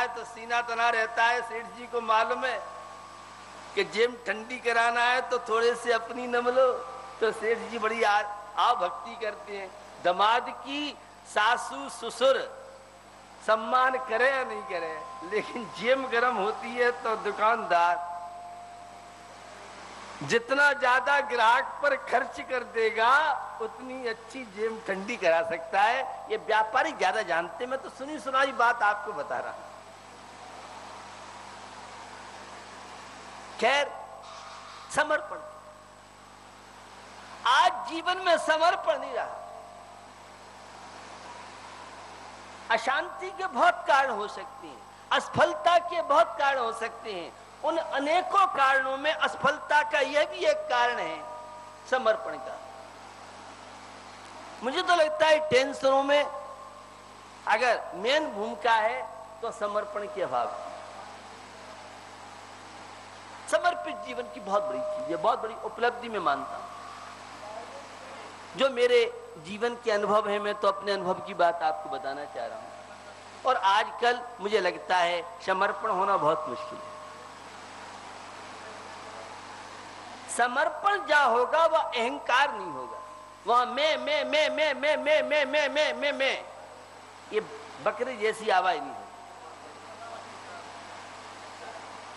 है तो सीना तना रहता है। सेठ जी को मालूम है कि जेब ठंडी कराना है तो थोड़े से अपनी नम लो, तो सेठ जी बड़ी आ भक्ति करते हैं। दामाद की सासू ससुर सम्मान करे या नहीं करे, लेकिन जेब गर्म होती है तो दुकानदार जितना ज्यादा ग्राहक पर खर्च कर देगा उतनी अच्छी जेब ठंडी करा सकता है। ये व्यापारी ज्यादा जानते, मैं तो सुनी सुनाई बात आपको बता रहा हूं। खैर, समर्पण, आज जीवन में समर्पण नहीं रहा। अशांति के बहुत कारण हो सकते हैं, असफलता के बहुत कारण हो सकते हैं। उन अनेकों कारणों में असफलता का यह भी एक कारण है समर्पण का। मुझे तो लगता है टेंशनों में अगर मेन भूमिका है तो समर्पण के अभाव। समर्पित जीवन की बहुत बड़ी चीज है, बहुत बड़ी उपलब्धि में मानता हूं। जो मेरे जीवन के अनुभव है, मैं तो अपने अनुभव की बात आपको बताना चाह रहा हूं। और आजकल मुझे लगता है समर्पण होना बहुत मुश्किल है। समर्पण जहां होगा वह अहंकार नहीं होगा, वहां मैं ये बकरी जैसी आवाज नहीं होगी।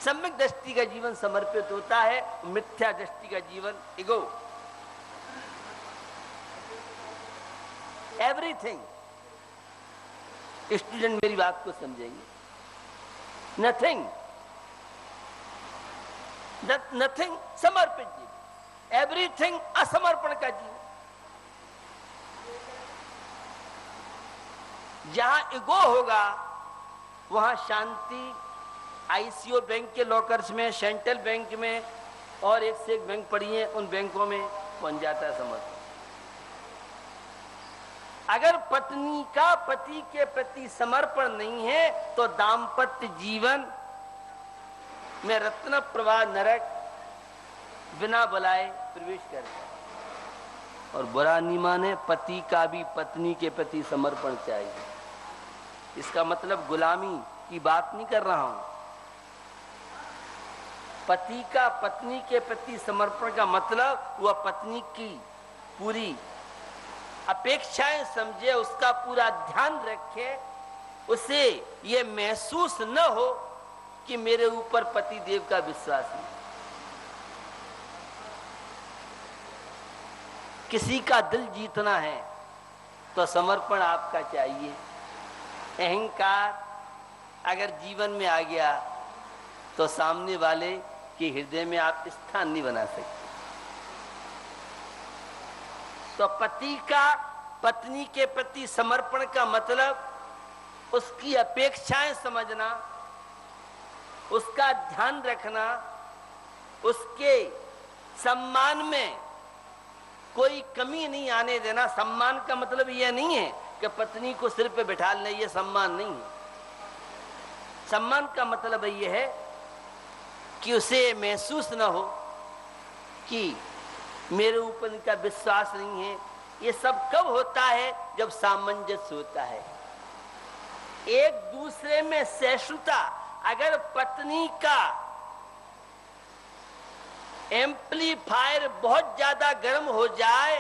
सम्यक दृष्टि का जीवन समर्पित होता है, मिथ्या दृष्टि का जीवन ईगो। एवरीथिंग, स्टूडेंट मेरी बात को समझेंगे। नथिंग समर्पित जीवन, एवरीथिंग असमर्पण का जीवन। जहां ईगो होगा वहां शांति आईसीओ बैंक के लॉकर्स में, सेंट्रल बैंक में और एक से एक बैंक पड़ी है, उन बैंकों में पहुंच जाता है समर्पण। अगर पत्नी का पति के प्रति समर्पण नहीं है तो दाम्पत्य जीवन में रत्न प्रवाह नरक बिना बुलाए प्रवेश करता है। और बुरा नहीं माने, पति का भी पत्नी के प्रति समर्पण चाहिए। इसका मतलब गुलामी की बात नहीं कर रहा हूं। पति का पत्नी के प्रति समर्पण का मतलब वह पत्नी की पूरी अपेक्षाएं समझे, उसका पूरा ध्यान रखे, उसे ये महसूस न हो कि मेरे ऊपर पति देव का विश्वास नहीं। किसी का दिल जीतना है तो समर्पण आपका चाहिए। अहंकार अगर जीवन में आ गया तो सामने वाले के हृदय में आप स्थान नहीं बना सकते। तो पति का पत्नी के प्रति समर्पण का मतलब उसकी अपेक्षाएं समझना, उसका ध्यान रखना, उसके सम्मान में कोई कमी नहीं आने देना। सम्मान का मतलब यह नहीं है कि पत्नी को सिर पे बिठा लें, यह सम्मान नहीं है। सम्मान का मतलब यह है कि उसे महसूस न हो कि मेरे ऊपर इनका विश्वास नहीं है। ये सब कब होता है? जब सामंजस्य होता है, एक दूसरे में सहिष्णुता। अगर पत्नी का एम्पलीफायर बहुत ज्यादा गर्म हो जाए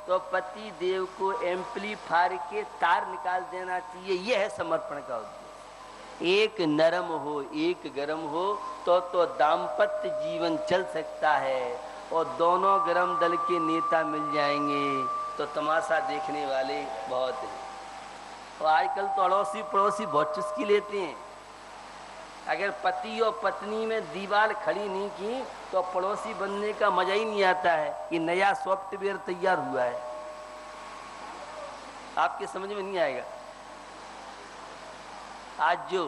तो पति देव को एम्पलीफायर के तार निकाल देना चाहिए। यह है समर्पण का उद्देश्य। एक नरम हो, एक गर्म हो तो दाम्पत्य जीवन चल सकता है। और दोनों गरम दल के नेता मिल जाएंगे तो तमाशा देखने वाले बहुत हैं। और आजकल तो अड़ोसी पड़ोसी बहुत चुस्की लेते हैं। अगर पति और पत्नी में दीवार खड़ी नहीं की तो पड़ोसी बनने का मजा ही नहीं आता है। कि नया सॉफ्टवेयर तैयार हुआ है, आपके समझ में नहीं आएगा। आज जो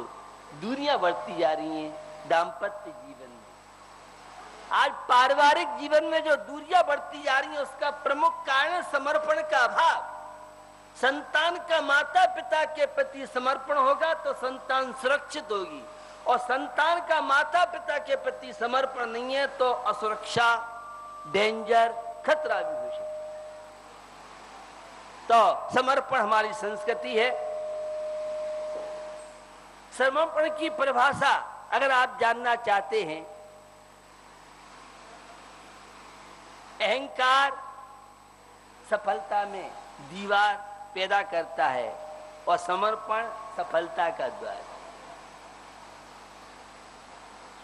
दूरियां बढ़ती जा रही हैं दाम्पत्य जीवन में, आज पारिवारिक जीवन में जो दूरियां बढ़ती जा रही हैं, उसका प्रमुख कारण समर्पण का अभाव। संतान का माता पिता के प्रति समर्पण होगा तो संतान सुरक्षित होगी, और संतान का माता पिता के प्रति समर्पण नहीं है तो असुरक्षा, डेंजर, खतरा भी हो सकता है। तो समर्पण हमारी संस्कृति है। समर्पण की परिभाषा अगर आप जानना चाहते हैं, अहंकार सफलता में दीवार पैदा करता है और समर्पण सफलता का द्वार।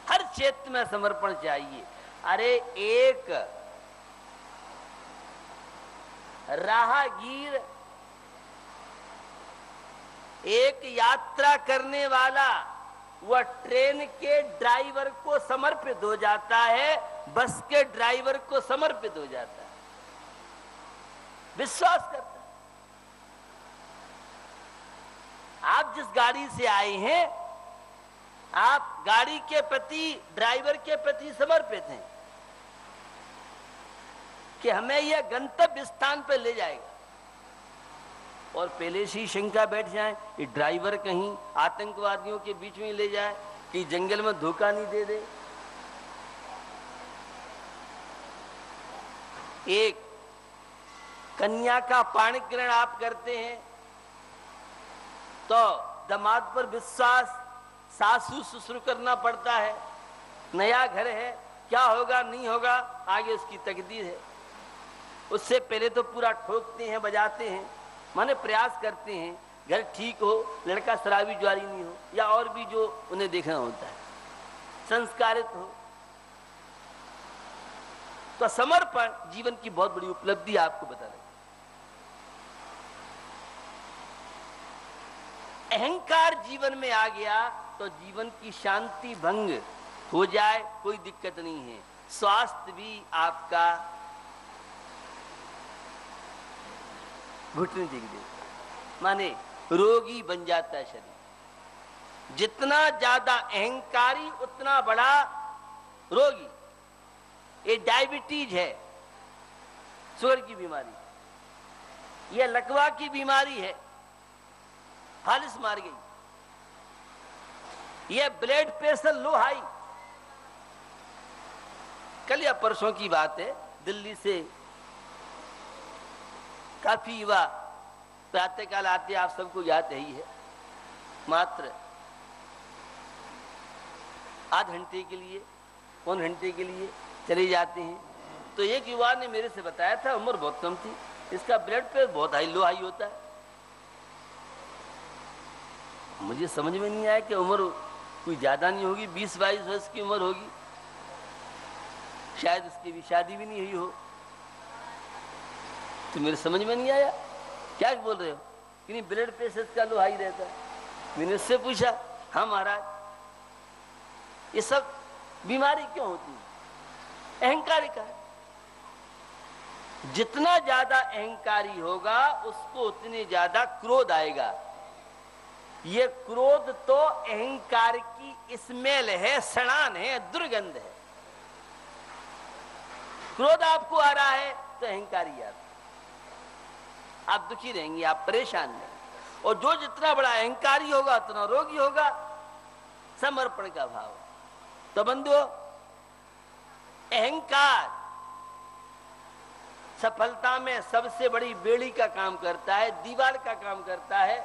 हर क्षेत्र में समर्पण चाहिए। अरे एक राहगीर, एक यात्रा करने वाला, वह ट्रेन के ड्राइवर को समर्पित हो जाता है, बस के ड्राइवर को समर्पित हो जाता है, विश्वास करता है। आप जिस गाड़ी से आए हैं, आप गाड़ी के प्रति, ड्राइवर के प्रति समर्पित हैं कि हमें यह गंतव्य स्थान पर ले जाएगा। और पहले से ही शंका बैठ जाए कि ड्राइवर कहीं आतंकवादियों के बीच में ले जाए, कि जंगल में धोखा नहीं दे दे। एक कन्या का पाणी ग्रहण आप करते हैं तो दामाद पर विश्वास, सासू ससुर करना पड़ता है। नया घर है, क्या होगा नहीं होगा आगे उसकी तकदीर है। उससे पहले तो पूरा ठोकते हैं, बजाते हैं, माने प्रयास करते हैं घर ठीक हो, लड़का शराबी जुआरी नहीं हो, या और भी जो उन्हें देखना होता है, संस्कारित हो। तो समर्पण जीवन की बहुत बड़ी उपलब्धि आपको बता रहे। अहंकार जीवन में आ गया तो जीवन की शांति भंग हो जाए कोई दिक्कत नहीं है, स्वास्थ्य भी आपका घुटने दिख दे, माने रोगी बन जाता है शरीर। जितना ज्यादा अहंकारी उतना बड़ा रोगी। ये डायबिटीज है, शुगर की बीमारी, यह लकवा की बीमारी है, फालिस मार गई। यह ब्लड प्रेशर लो हाई। कल या परसों की बात है, दिल्ली से काफी युवा प्रातःकाल आते, आप सबको याद ही है, मात्र आध घंटे के लिए, पौन घंटे के लिए चले जाते हैं। तो एक युवा ने मेरे से बताया था, उम्र बहुत कम थी, इसका ब्लड प्रेशर बहुत हाई, लो हाई होता है। मुझे समझ में नहीं आया कि उम्र कोई ज्यादा नहीं होगी, 20-22 वर्ष की उम्र होगी, शायद उसकी भी शादी भी नहीं हुई हो। तो मेरे समझ में नहीं आया, क्या बोल रहे हो कि नहीं ब्लड प्रेशर का लो हाई रहता है। मैंने उससे पूछा, हाँ महाराज, ये सब बीमारी क्यों होती है? अहंकारी का है। जितना ज्यादा अहंकारी होगा उसको उतने ज्यादा क्रोध आएगा। ये क्रोध तो अहंकार की स्मेल है, सड़ान है, दुर्गंध है। क्रोध आपको आ रहा है तो अहंकारी आप दुखी रहेंगे, आप परेशान रहेंगे। और जो जितना बड़ा अहंकारी होगा उतना रोगी होगा। समर्पण का भाव। तो बंधुओं, अहंकार सफलता में सबसे बड़ी बेड़ी का काम करता है, दीवार का काम करता है,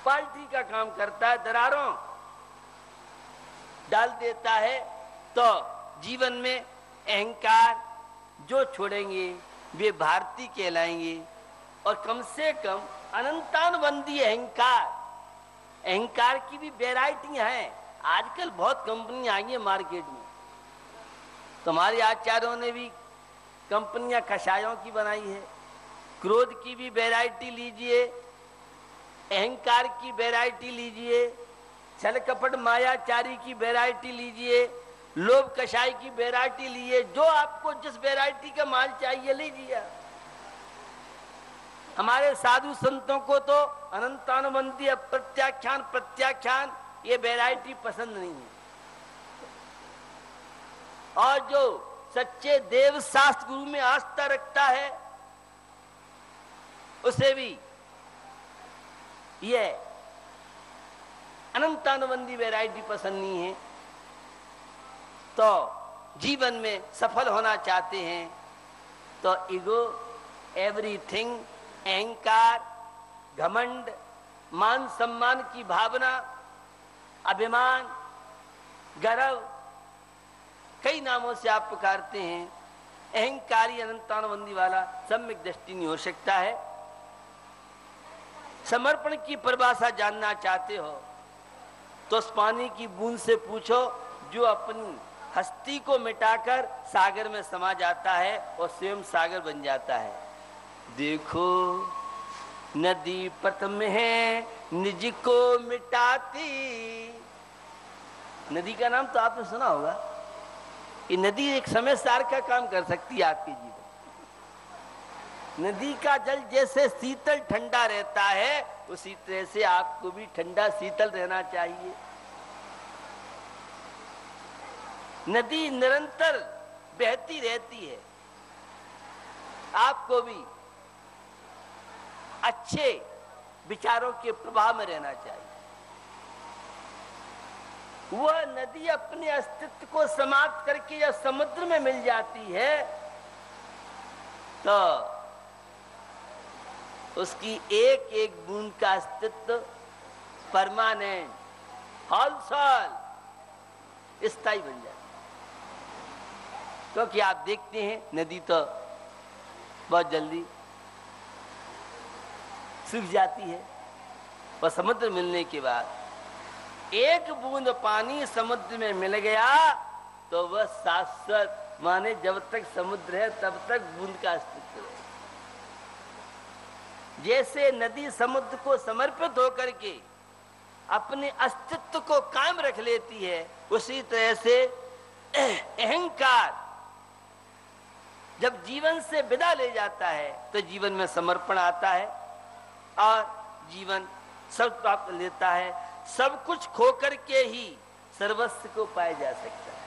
पाल्टी का काम करता है, दरारों डाल देता है। तो जीवन में अहंकार जो छोड़ेंगे वे भारतीय कहलाएंगे। और कम से कम अनंतानुबंधी अहंकार की भी वैरायटी हैं। आजकल बहुत कंपनी आई है मार्केट में। तुम्हारे आचार्यों ने भी कंपनियां कषायों की बनाई है। क्रोध की भी वैरायटी लीजिए, अहंकार की वैरायटी लीजिए, छल कपट मायाचारी की वैरायटी लीजिए, लोभ कषाय की वैरायटी लिए। जो आपको जिस वैरायटी का माल चाहिए लीजिए। हमारे साधु संतों को तो अनंतानुबंधी प्रत्याख्यान ये वैरायटी पसंद नहीं है। और जो सच्चे देव शास्त्र गुरु में आस्था रखता है उसे भी ये अनंतानुबंधी वैरायटी पसंद नहीं है। तो जीवन में सफल होना चाहते हैं तो ईगो, एवरीथिंग, अहंकार, घमंड, मान सम्मान की भावना, अभिमान, गर्व, कई नामों से आप पुकारते हैं, अहंकारी अनंतानुबंधी वाला सम्यक दृष्टि नहीं हो सकता है। समर्पण की परिभाषा जानना चाहते हो तो उस पानी की बूंद से पूछो जो अपनी हस्ती को मिटाकर सागर में समा जाता है और स्वयं सागर बन जाता है। देखो नदी प्रथम है निज को मिटाती। नदी का नाम तो आपने सुना होगा। ये नदी एक समय सार का काम कर सकती है आपके जीवन। नदी का जल जैसे शीतल ठंडा रहता है उसी तरह से आपको भी ठंडा शीतल रहना चाहिए। नदी निरंतर बहती रहती है। आपको भी अच्छे विचारों के प्रभाव में रहना चाहिए। वह नदी अपने अस्तित्व को समाप्त करके जब समुद्र में मिल जाती है तो उसकी एक एक बूंद का अस्तित्व परमानेंट, हॉलसाल, स्थायी बन जाता है। क्योंकि आप देखते हैं नदी तो बहुत जल्दी सूख जाती है और समुद्र मिलने के बाद एक बूंद पानी समुद्र में मिल गया तो वह शाश्वत, माने जब तक समुद्र है तब तक बूंद का अस्तित्व है। जैसे नदी समुद्र को समर्पित होकर के अपने अस्तित्व को कायम रख लेती है, उसी तरह से अहंकार जब जीवन से विदा ले जाता है तो जीवन में समर्पण आता है और जीवन सब प्राप्त लेता है। सब कुछ खोकर के ही सर्वस्व को पाया जा सकता है।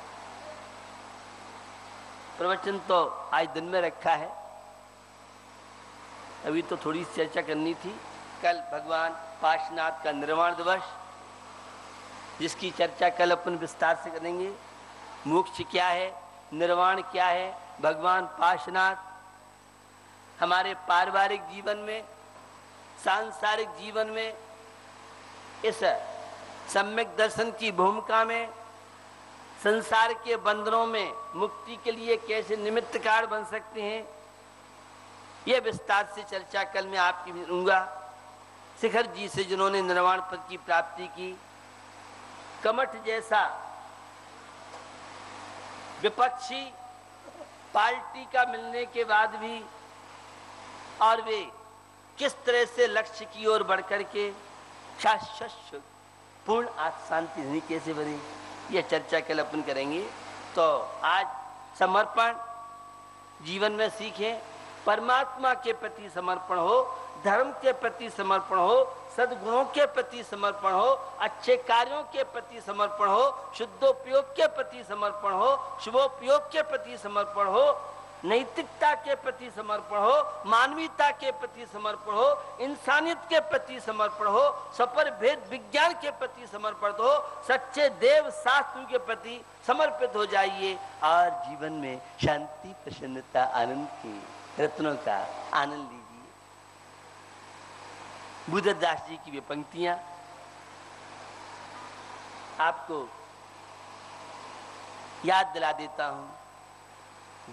प्रवचन तो आज दिन में रखा है, अभी तो थोड़ी चर्चा करनी थी। कल भगवान पार्श्वनाथ का निर्वाण दिवस, जिसकी चर्चा कल अपन विस्तार से करेंगे। मोक्ष क्या है, निर्वाण क्या है, भगवान पार्श्वनाथ हमारे पारिवारिक जीवन में, सांसारिक जीवन में इस सम्यक दर्शन की भूमिका में, संसार के बंधनों में मुक्ति के लिए कैसे निमित्त कारक बन सकते हैं, यह विस्तार से चर्चा कल मैं आपकी दूंगा। शिखर जी से जिन्होंने निर्वाण पद की प्राप्ति की, कमठ जैसा विपक्षी पार्टी का मिलने के बाद भी और वे किस तरह से लक्ष्य की ओर बढ़कर के शाश्वत पूर्ण आत्म शांति नहीं कैसे बने, यह चर्चा कल अपन करेंगे। तो आज समर्पण जीवन में सीखें। परमात्मा के प्रति समर्पण हो, धर्म के प्रति समर्पण हो, सद्गुणों के प्रति समर्पण हो, अच्छे कार्यों के प्रति समर्पण हो, शुद्धोपयोग के प्रति समर्पण हो, शुभोपयोग के प्रति समर्पण हो, नैतिकता के प्रति समर्पण हो, मानवीयता के प्रति समर्पण हो, इंसानियत के प्रति समर्पण हो, सपर भेद विज्ञान के प्रति समर्पण हो, सच्चे देव शास्त्र के प्रति समर्पित हो जाइए और जीवन में शांति, प्रसन्नता, आनंद की रत्नों का आनंद लीजिए। बुद्धदास जी की वे पंक्तियां आपको याद दिला देता हूं।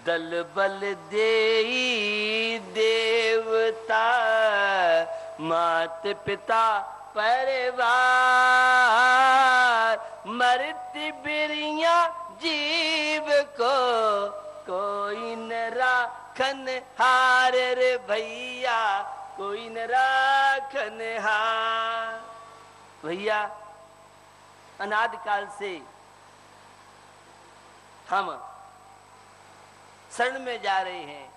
दल बल देई देवता, मात पिता परिवार, मरती बिरिया जीव को कोई न राखन हार रे भैया, कोई न राखन हार। भैया अनादिकाल से हम शरण में जा रहे हैं,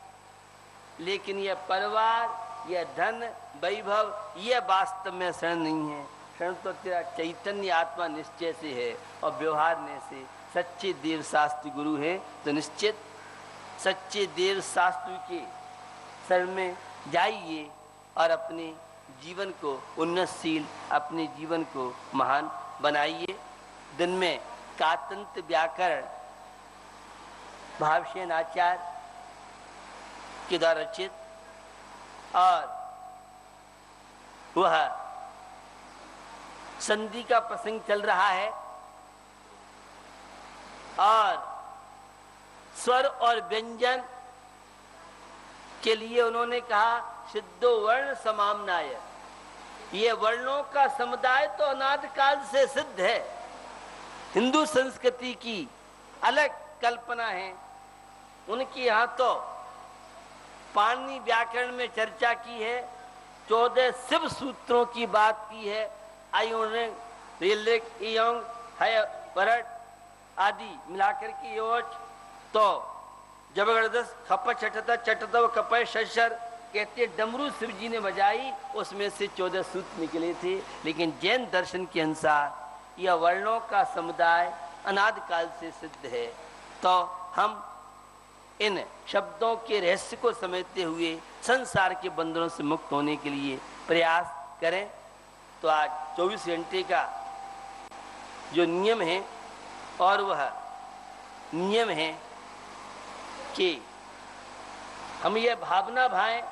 लेकिन यह परिवार, यह धन, वैभव, यह वास्तव में शरण नहीं है। शरण तो तेरा चैतन्य आत्मा निश्चय से है और व्यवहारने से। सच्चे देव शास्त्री गुरु है तो निश्चित सच्चे देव शास्त्री के शरण में जाइए और अपने जीवन को उन्नतशील, अपने जीवन को महान बनाइए। दिन में कातंत व्याकरण भावसेन आचार्य के द्वारा रचित और वह संधि का प्रसंग चल रहा है और स्वर और व्यंजन के लिए उन्होंने कहा सिद्धो वर्ण समामनाय। ये वर्णों का समुदाय तो अनादि काल से सिद्ध है, हिंदू संस्कृति की अलग कल्पना है। उनकी यहाँ तो पाणिनि व्याकरण में चर्चा की है, 14 शिव सूत्रों की बात की है। आयुर्वेद, ऋग्वेद, यजुर्वेद, है वरट आदि मिलाकर की योज तो जबरदस्त खप चटता चटतव कपय शशर कहते डमरू शिव जी ने बजाई, उसमें से 14 सूत्र निकले थे। लेकिन जैन दर्शन के अनुसार यह वर्णों का समुदाय अनादि काल से सिद्ध है। तो हम इन शब्दों के रहस्य को समझते हुए संसार के बंधनों से मुक्त होने के लिए प्रयास करें। तो आज 24 घंटे का जो नियम है और वह नियम है कि हम ये भावना भाएं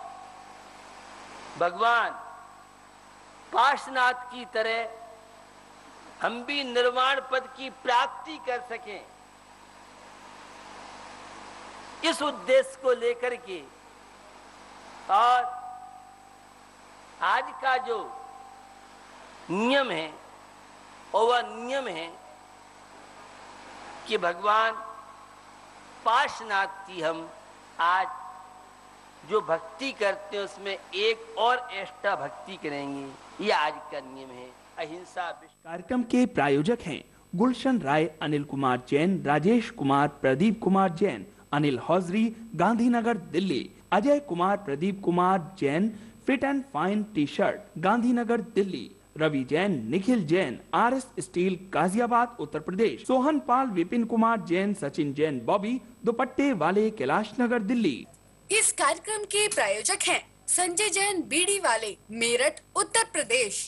भगवान पार्श्वनाथ की तरह हम भी निर्वाण पद की प्राप्ति कर सकें। इस उद्देश्य को लेकर के और आज का जो नियम है और वह नियम है कि भगवान पार्श्वनाथ की हम आज जो भक्ति करते हैं उसमें एक और एक्स्ट्रा भक्ति करेंगे। ये आज का नियम है। अहिंसा कार्यक्रम के प्रायोजक हैं Gulshan Rai, Anil Kumar Jain, Rajesh Kumar, Pradeep Kumar Jain, Anil hosiery, Gandhinagar Delhi, Ajay Kumar, Pradeep Kumar Jain, fit and fine T shirt, Gandhinagar Delhi, Ravi Jain, Nikhil Jain, RS steel, Ghaziabad Uttar Pradesh, Sohan Pal, Vipin Kumar Jain, Sachin Jain, Bobby, दुपट्टे वाले, कैलाश नगर दिल्ली। इस कार्यक्रम के प्रायोजक हैं संजय जैन, बीड़ी वाले, मेरठ उत्तर प्रदेश।